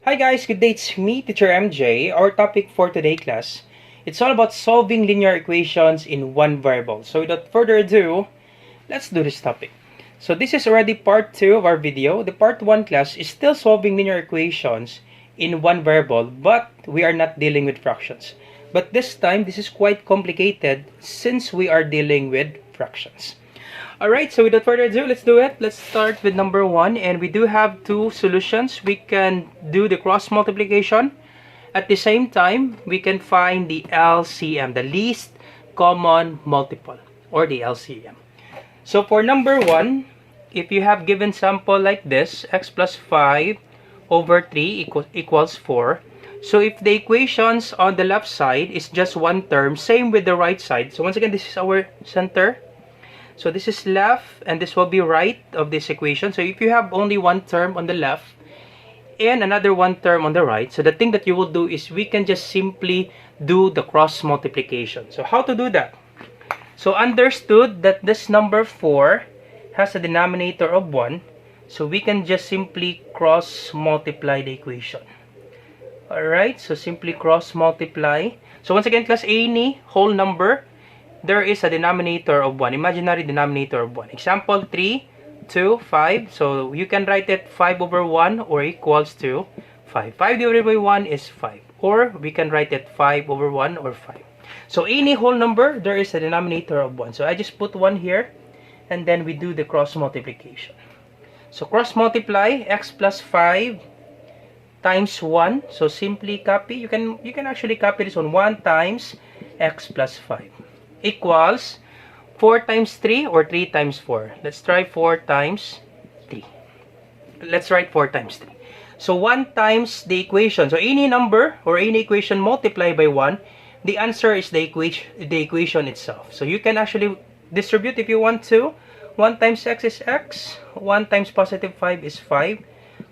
Hi guys, good day. It's me, Teacher MJ. Our topic for today class, it's all about solving linear equations in one variable. So without further ado, let's do this topic. So this is already part 2 of our video. The part 1 class is still solving linear equations in one variable, but we are not dealing with fractions. But this time, this is quite complicated since we are dealing with fractions. Alright, so without further ado, let's do it. Let's start with number 1, and we do have two solutions. We can do the cross multiplication. At the same time, we can find the LCM, the least common multiple, or the LCM. So for number 1, if you have given sample like this, x plus 5 over 3 equals 4. So if the equations on the left side is just one term, same with the right side. So once again, this is our center. So this is left and this will be right of this equation. So if you have only one term on the left and another one term on the right, so the thing that you will do is we can just simply do the cross multiplication. So how to do that? So understood that this number 4 has a denominator of 1. So we can just simply cross multiply the equation. Alright, so simply cross multiply. So once again, class, any whole number, there is a denominator of 1, imaginary denominator of 1. Example 3, 2, 5. So you can write it 5 over 1 or equals to 5. 5 divided by 1 is 5. Or we can write it 5 over 1 or 5. So any whole number, there is a denominator of 1. So I just put 1 here and then we do the cross multiplication. So cross multiply x plus 5 times 1. So simply copy. You can actually copy this on 1 times x plus 5. Equals 4 times 3 or 3 times 4. Let's try 4 times 3. Let's write 4 times 3. So 1 times the equation. So any number or any equation multiplied by 1, the answer is the equation itself. So you can actually distribute if you want to. 1 times x is x. 1 times positive 5 is 5.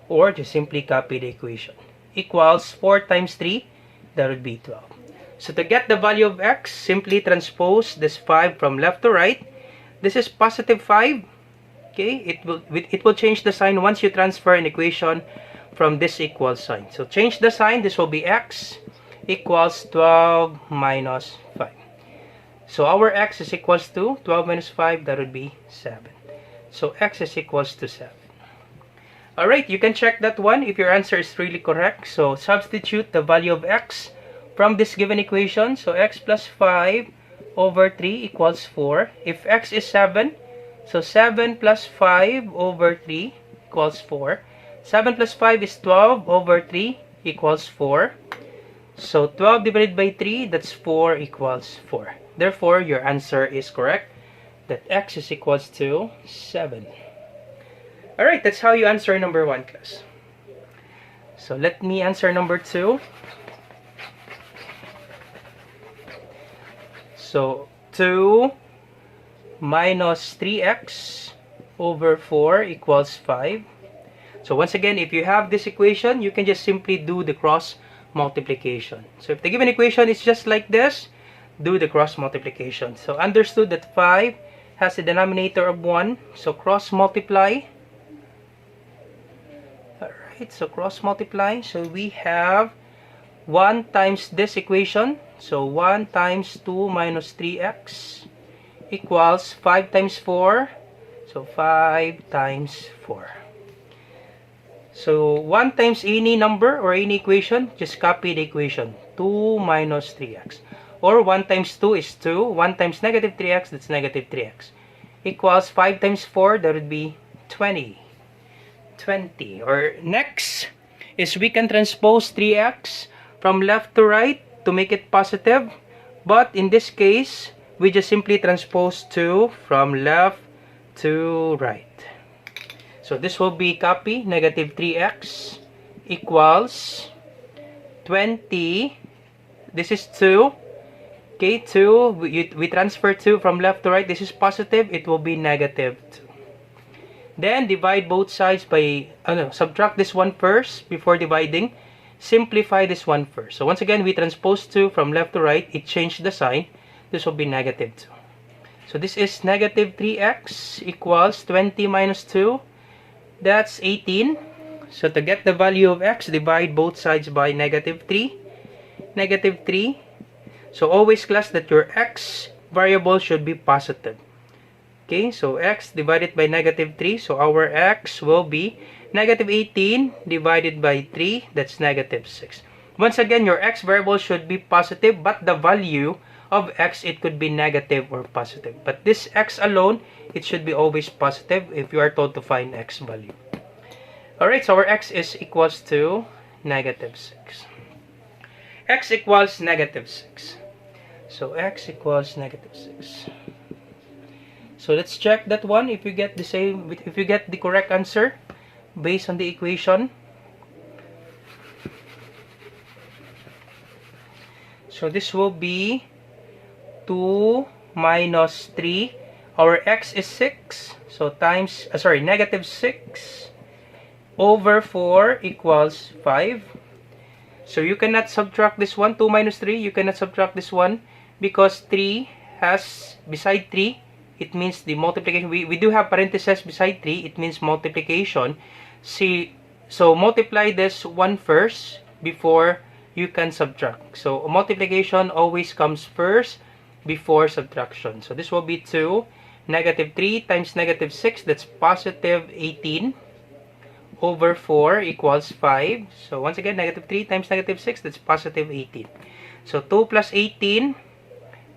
Or just simply copy the equation. Equals 4 times 3. That would be 12. So to get the value of x, simply transpose this 5 from left to right. This is positive 5. Okay, it will change the sign once you transfer an equation from this equal sign. So change the sign. This will be x equals 12 minus 5. So our x is equals to 12 minus 5. That would be 7. So x is equals to 7. Alright, you can check that one if your answer is really correct. So substitute the value of x from this given equation. So x plus 5 over 3 equals 4. If x is 7, so 7 plus 5 over 3 equals 4. 7 plus 5 is 12 over 3 equals 4. So 12 divided by 3, that's 4 equals 4. Therefore, your answer is correct, that x is equals to 7. Alright, that's how you answer number 1, class. So let me answer number 2. So 2 minus 3x over 4 equals 5. So once again, if you have this equation, you can just simply do the cross multiplication. So if the given equation is just like this, do the cross multiplication. So understood that 5 has a denominator of 1. So cross multiply. Alright, so cross multiply. So we have 1 times this equation. So 1 times 2 minus 3x equals 5 times 4. So 5 times 4. So 1 times any number or any equation, just copy the equation. 2 minus 3x. Or 1 times 2 is 2. 1 times negative 3x, that's negative 3x. Equals 5 times 4, that would be 20. 20. Or next is we can transpose 3x from left to right to make it positive, but in this case we just simply transpose 2 from left to right. So this will be copy negative 3x equals 20. This is 2. Okay, 2. We transfer 2 from left to right. This is positive. It will be negative 2. Then divide both sides by subtract this one first before dividing. Simplify this one first. So once again, we transpose 2 from left to right. It changed the sign. This will be negative 2. So this is negative 3x equals 20 minus 2. That's 18. So to get the value of x, divide both sides by negative 3. Negative 3. So always class that your x variable should be positive. Okay, so x divided by negative 3. So our x will be negative 18 divided by 3. That's negative 6. Once again, your x variable should be positive, but the value of x, it could be negative or positive. But this x alone, it should be always positive if you are told to find x value. Alright, so our x is equals to negative 6. X equals negative 6. So x equals negative 6. So let's check that one if you get the same, if you get the correct answer based on the equation. So this will be 2 minus 3. Our x is 6. So times, negative 6 over 4 equals 5. So you cannot subtract this one, 2 minus 3, you cannot subtract this one because 3 has, beside 3, it means the multiplication. We do have parentheses beside 3, it means multiplication. See, so multiply this one first before you can subtract. So multiplication always comes first before subtraction. So this will be 2. Negative 3 times negative 6, that's positive 18 over 4 equals 5. So once again, negative 3 times negative 6, that's positive 18. So 2 plus 18,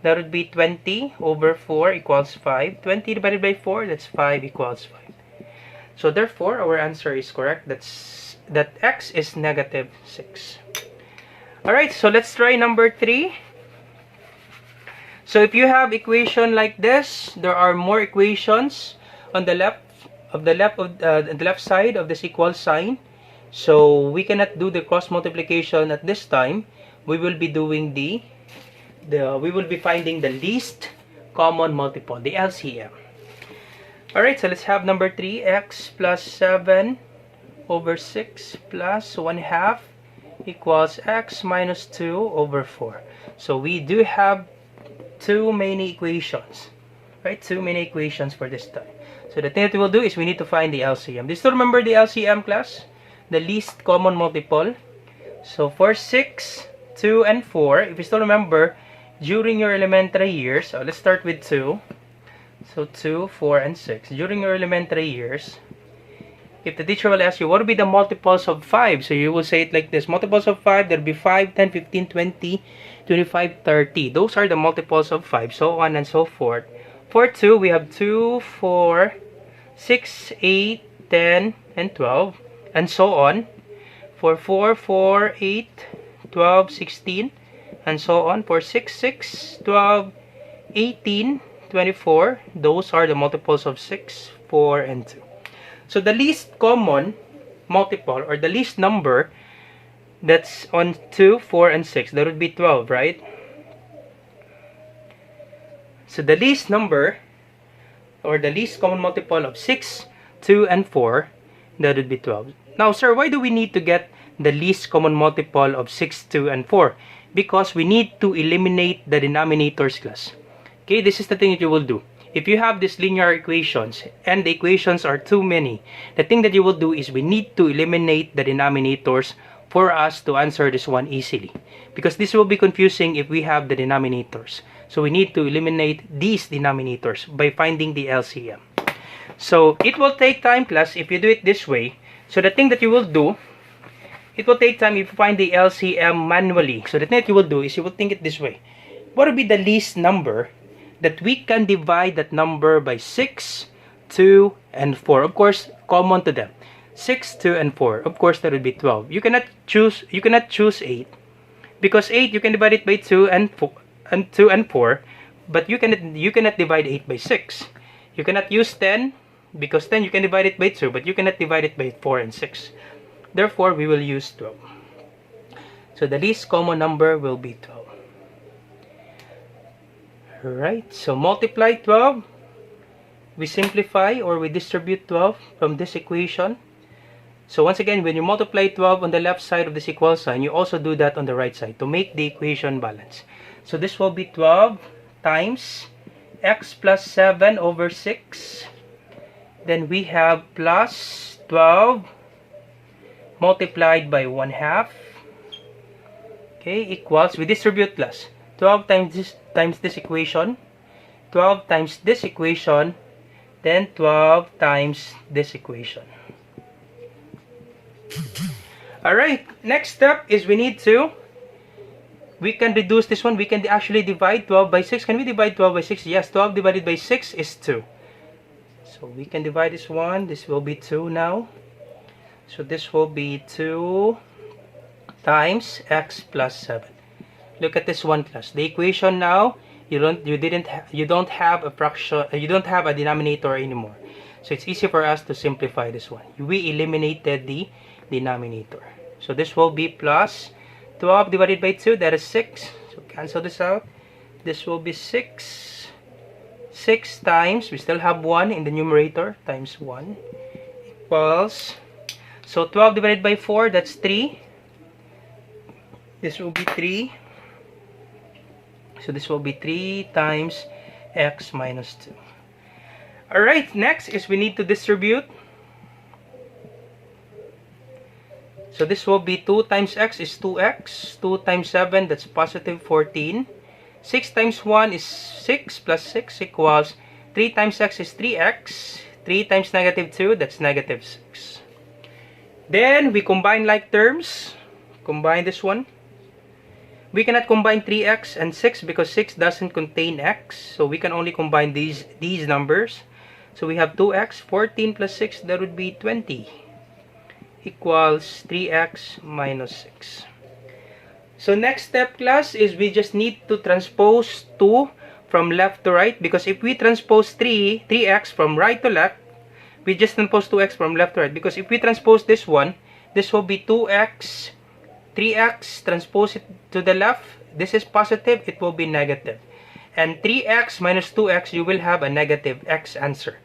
that would be 20 over 4 equals 5. 20 divided by 4, that's 5 equals 5. So therefore, our answer is correct. That x is negative 6. Alright, so let's try number 3. So if you have equation like this, there are more equations on the left side of this equal sign. So we cannot do the cross multiplication at this time. We will be doing we will be finding the least common multiple, the LCM. Alright, so let's have number 3, x plus 7 over 6 plus 1/2 equals x minus 2 over 4. So we do have too many equations, right? Too many equations for this time. So the thing that we will do is we need to find the LCM. Do you still remember the LCM, class? The least common multiple. So for 6, 2, and 4, if you still remember, during your elementary years, so let's start with 2. So 2, 4, and 6. During your elementary years, if the teacher will ask you, what will be the multiples of 5? So you will say it like this. Multiples of 5, there will be 5, 10, 15, 20, 25, 30. Those are the multiples of 5, so on and so forth. For 2, we have 2, 4, 6, 8, 10, and 12, and so on. For 4, 4, 8, 12, 16, and so on. For 6, 6, 12, 18, 24. Those are the multiples of 6, 4, and 2. So the least common multiple, or the least number that's on 2, 4, and 6, that would be 12, right? So the least number, or the least common multiple of 6, 2, and 4, that would be 12. Now, sir, why do we need to get the least common multiple of 6, 2, and 4? Because we need to eliminate the denominators, class. Okay, this is the thing that you will do. If you have these linear equations and the equations are too many, the thing that you will do is we need to eliminate the denominators for us to answer this one easily. Because this will be confusing if we have the denominators. So we need to eliminate these denominators by finding the LCM. So it will take time, class, if you do it this way. So the thing that you will do, it will take time if you find the LCM manually. So the thing that you will do is you will think it this way. What will be the least number that we can divide that number by 6, 2, and 4? Of course, common to them. 6, 2, and 4. Of course, that would be 12. You cannot choose 8, because 8 you can divide it by 2 and 4, but you cannot divide 8 by 6. You cannot use 10, because 10 you can divide it by 2, but you cannot divide it by 4 and 6. Therefore, we will use 12. So the least common number will be 12. Right, so multiply 12, we simplify or we distribute 12 from this equation. So once again, when you multiply 12 on the left side of this equal sign, you also do that on the right side to make the equation balance. So this will be 12 times x plus 7 over 6. Then we have plus 12 multiplied by 1/2. Okay, equals, we distribute class. 12 times this equation, 12 times this equation, then 12 times this equation. Alright, next step is we can reduce this one. We can actually divide 12 by 6. Can we divide 12 by 6? Yes, 12 divided by 6 is 2. So we can divide this one. This will be 2 now. So this will be 2 times x plus 7. Look at this one, class. The equation now, you don't have a fraction, you don't have a denominator anymore. So it's easy for us to simplify this one. We eliminated the denominator. So this will be plus 12 divided by 2, that is 6. So cancel this out. This will be 6. 6 times, we still have 1 in the numerator, times 1 equals, so 12 divided by 4, that's 3. This will be 3. So this will be 3 times x minus 2. Alright, next is we need to distribute. So this will be 2 times x is 2x. 2 times 7, that's positive 14. 6 times 1 is 6 plus 6 equals 3 times x is 3x. 3 times negative 2, that's negative 6. Then we combine like terms. Combine this one. We cannot combine 3x and 6 because 6 doesn't contain x. So we can only combine these numbers. So we have 2x, 14 plus 6, that would be 20. Equals 3x minus 6. So next step, class, is we just need to transpose 2 from left to right. Because if we transpose 3x from right to left, we just transpose 2x from left to right. Because if we transpose this one, this will be 2x. 3x, transpose it to the left. This is positive, it will be negative. And 3x minus 2x, you will have a negative x answer.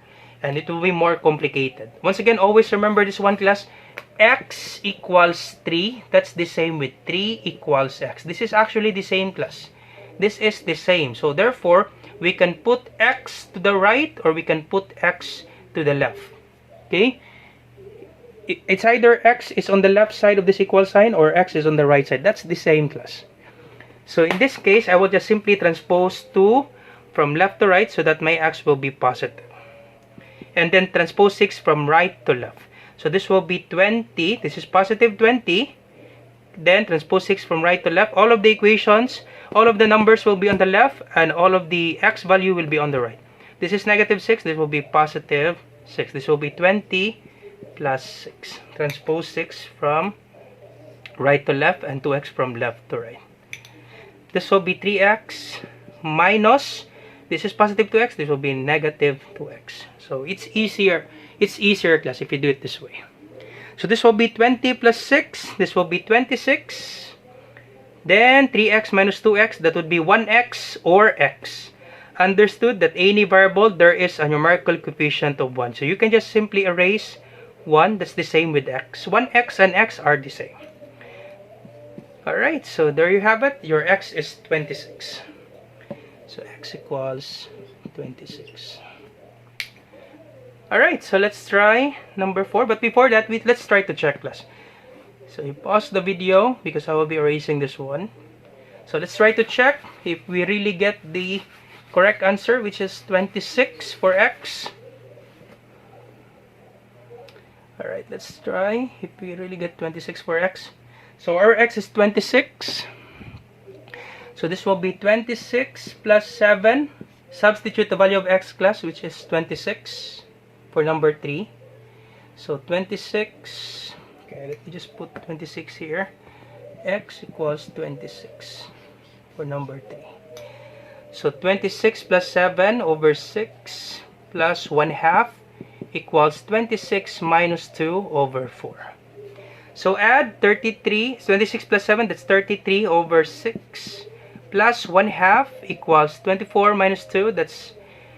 And it will be more complicated. Once again, always remember this one, class. X equals 3. That's the same with 3 equals x. This is actually the same, class. This is the same. So therefore, we can put x to the right or we can put x to the left. Okay? It's either x is on the left side of this equal sign or x is on the right side. That's the same, class. So in this case, I will just simply transpose 2 from left to right so that my x will be positive. And then transpose 6 from right to left. So this will be 20. This is positive 20. Then transpose 6 from right to left. All of the equations, all of the numbers will be on the left and all of the x value will be on the right. This is negative 6. This will be positive 6. This will be 20 plus 6. Transpose 6 from right to left and 2x from left to right. This will be 3x minus, this is positive 2x, this will be negative 2x. So it's easier, class, if you do it this way. So this will be 20 plus 6, this will be 26. Then 3x minus 2x, that would be 1x or x. Understood that any variable, there is a numerical coefficient of 1. So you can just simply erase 1, that's the same with x. 1x and x are the same. Alright, so there you have it. Your x is 26. So x equals 26. Alright, so let's try number 4. But before that, let's try to check, class. So you pause the video because I will be erasing this one. So let's try to check if we really get the correct answer, which is 26 for x. Alright, let's try if we really get 26 for x. So our x is 26. So this will be 26 plus 7. Substitute the value of x, class, which is 26 for number 3. So 26. Okay, let me just put 26 here. X equals 26 for number 3. So 26 plus 7 over 6 plus 1/2 equals 26 minus 2 over 4. So add 33, 26 plus 7, that's 33 over 6, plus 1/2 equals 24 minus 2, that's,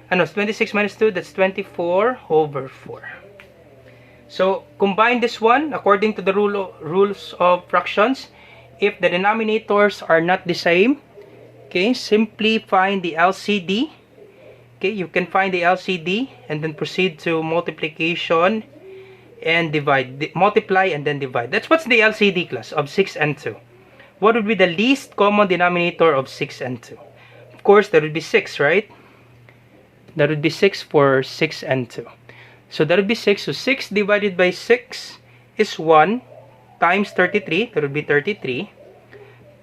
26 minus 2, that's 24 over 4. So combine this one according to the rules of fractions. If the denominators are not the same, okay, simply find the LCD. Okay, you can find the LCD and then proceed to multiplication and divide. Multiply and then divide. That's what's the LCD class of 6 and 2. What would be the least common denominator of 6 and 2? Of course, that would be 6, right? That would be 6 for 6 and 2. So that would be 6. So 6 divided by 6 is 1 times 33. That would be 33.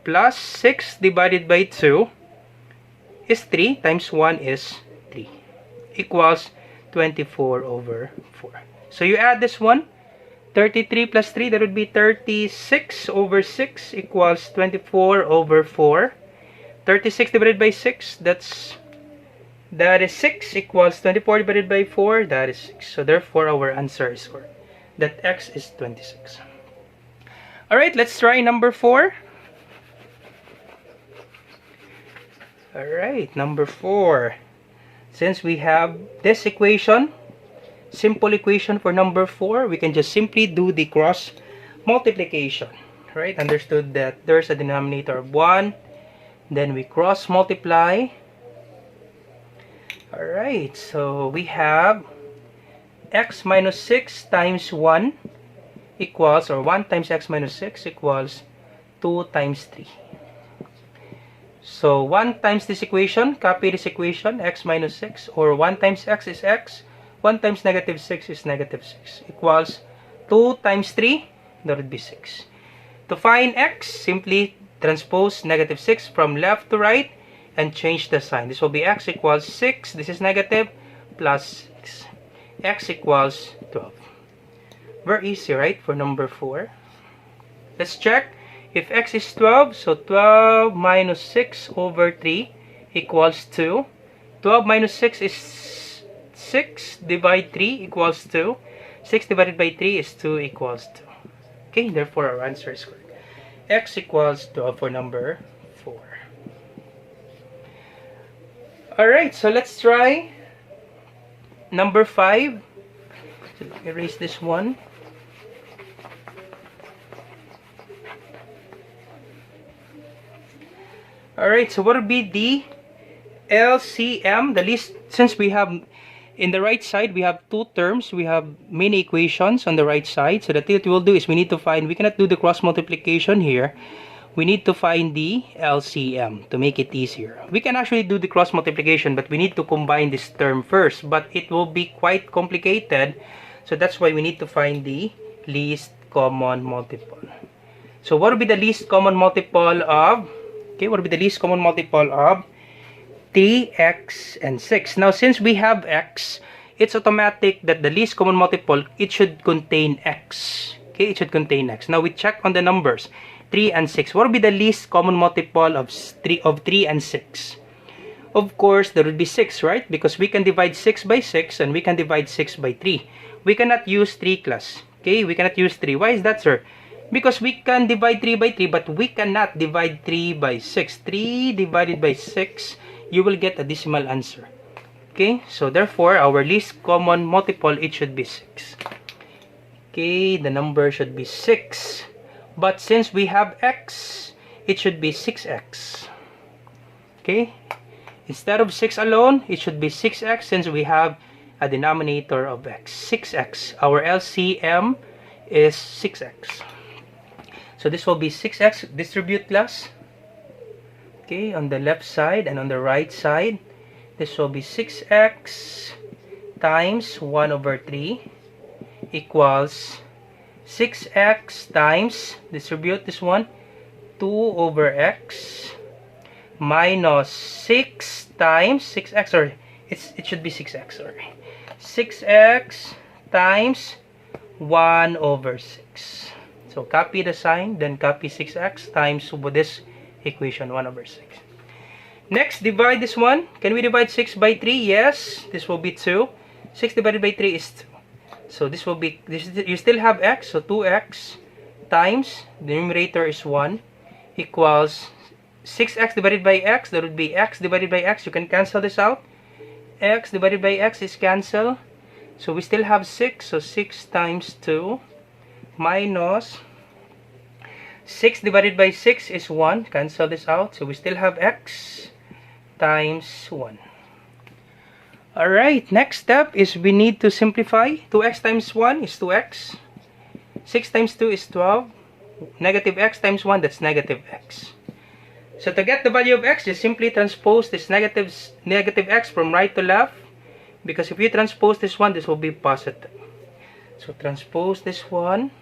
Plus 6 divided by 2 is 3 times 1 is 3. Equals 24 over 4. So you add this one. 33 plus 3, that would be 36 over 6 equals 24 over 4. 36 divided by 6, that is 6 equals 24 divided by 4, that is 6. So therefore our answer is correct. That x is 26. Alright, let's try number 4. Alright, number 4. Since we have this equation, simple equation for number 4, we can just simply do the cross multiplication. Right? Understood that there's a denominator of 1. Then we cross multiply. Alright, so we have x minus 6 times 1 equals, or 1 times x minus 6 equals 2 times 3. So 1 times this equation, copy this equation, x minus 6, or 1 times x is x, 1 times negative 6 is negative 6, equals 2 times 3, that would be 6. To find x, simply transpose negative 6 from left to right and change the sign. This will be x equals 6, this is negative, plus 6. X equals 12. Very easy, right, for number 4. Let's check. If x is 12, so 12 minus 6 over 3 equals 2. 12 minus 6 is 6, divide 3 equals 2. 6 divided by 3 is 2 equals 2. Okay, therefore our answer is correct. X equals 12 for number 4. Alright, so let's try number 5. So erase this one. Alright, so what would be the LCM? The least, since we have in the right side, we have two terms. We have many equations on the right side. So the thing that we'll do is we need to find, we cannot do the cross multiplication here. We need to find the LCM to make it easier. We can actually do the cross multiplication, but we need to combine this term first. But it will be quite complicated. So that's why we need to find the least common multiple. So what would be the least common multiple of, okay, what would be the least common multiple of 3x and 6? Now, since we have x, it's automatic that the least common multiple, it should contain x. Okay, it should contain x. Now, we check on the numbers, 3 and 6. What would be the least common multiple of 3 and 6? Of course, there would be 6, right? Because we can divide 6 by 6 and we can divide 6 by 3. We cannot use 3 class. Okay, we cannot use 3. Why is that, sir? Because we can divide 3 by 3, but we cannot divide 3 by 6. 3 divided by 6, you will get a decimal answer. Okay, so therefore, our least common multiple, it should be 6. Okay, the number should be 6. But since we have x, it should be 6x. Okay, instead of 6 alone, it should be 6x since we have a denominator of x. 6x. Our LCM is 6x. So this will be 6x. Distribute class. Okay, on the left side and on the right side, this will be 6x times 1 over 3 equals 6x times, distribute this one, 2 over x minus 6 times 6x, or it should be 6x, sorry. 6x times 1 over 6. So copy the sign, then copy 6x times this equation, 1 over 6. Next, divide this one. Can we divide 6 by 3? Yes. This will be 2. 6 divided by 3 is 2. So this will be, you still have x, so 2x times, the numerator is 1, equals 6x divided by x, that would be x divided by x. You can cancel this out. X divided by x is cancel. So we still have 6, so 6 times 2 minus 6 divided by 6 is 1. Cancel this out. So we still have x times 1. Alright, next step is we need to simplify. 2x times 1 is 2x. 6 times 2 is 12. Negative x times 1, that's negative x. So to get the value of x, just simply transpose this negative x from right to left. Because if you transpose this one, this will be positive. So transpose this one.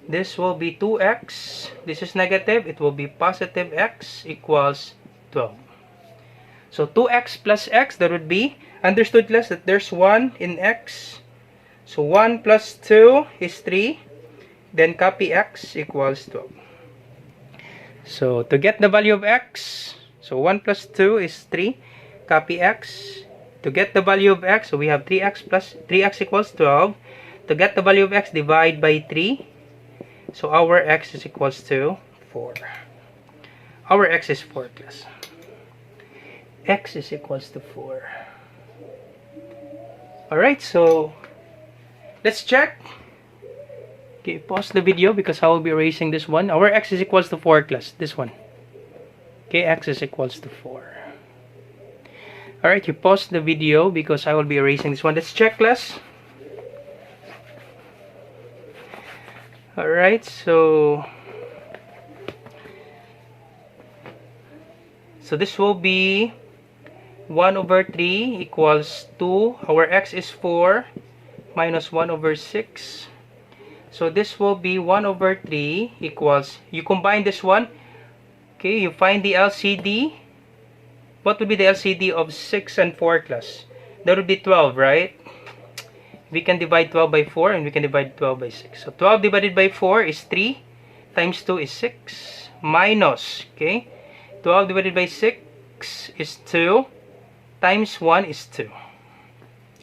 This will be 2x. This is negative. It will be positive x equals 12. So 2x plus x, that would be, understood class, that there's 1 in x. So 1 plus 2 is 3. Then copy x equals 12. So to get the value of x, so 1 plus 2 is 3. Copy x. To get the value of x, so we have 3x plus 3x equals 12. To get the value of x, divide by 3. So our x is equals to 4. Our x is 4 class. X is equals to 4. Alright, so let's check. Okay, pause the video because I will be erasing this one. Our x is equals to 4 class. This one. Okay, x is equals to 4. Alright, you pause the video because I will be erasing this one. Let's check class. Alright, so this will be 1 over 3 equals 2. Our x is 4 minus 1 over 6. So this will be 1 over 3 equals, you combine this one, okay, you find the LCD. What would be the LCD of 6 and 4 class? That would be 12, right? We can divide 12 by 4 and we can divide 12 by 6. So 12 divided by 4 is 3 times 2 is 6 minus, okay, 12 divided by 6 is 2 times 1 is 2.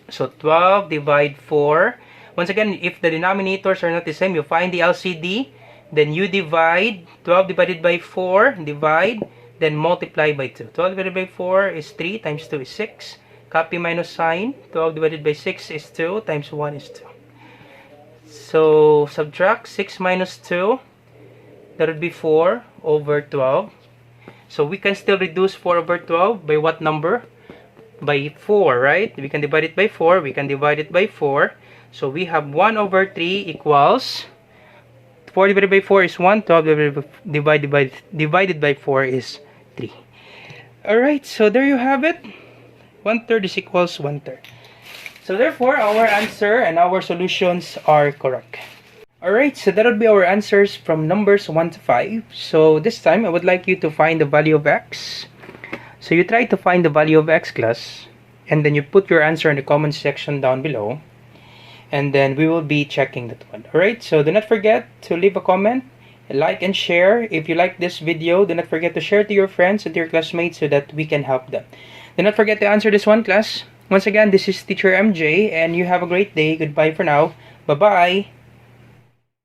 So 12 divide 4. Once again, if the denominators are not the same, you find the LCD, then you divide 12 divided by 4, divide, then multiply by 2. 12 divided by 4 is 3 times 2 is 6. Copy minus sign. 12 divided by 6 is 2 times 1 is 2. So subtract 6 minus 2. That would be 4 over 12. So we can still reduce 4 over 12 by what number? By 4, right? We can divide it by 4. We can divide it by 4. So we have 1 over 3 equals 4 divided by 4 is 1. 12 divided by 4 is 3. Alright, so there you have it. 1/3 is equals 1/3. So therefore, our answer and our solutions are correct. Alright, so that would be our answers from numbers 1 to 5. So this time, I would like you to find the value of x. So you try to find the value of x class. And then you put your answer in the comment section down below. And then we will be checking that one. Alright, so do not forget to leave a comment, like and share. If you like this video, do not forget to share to your friends and to your classmates so that we can help them. Do not forget to answer this one, class. Once again, this is Teacher MJ, and you have a great day. Goodbye for now. Bye-bye.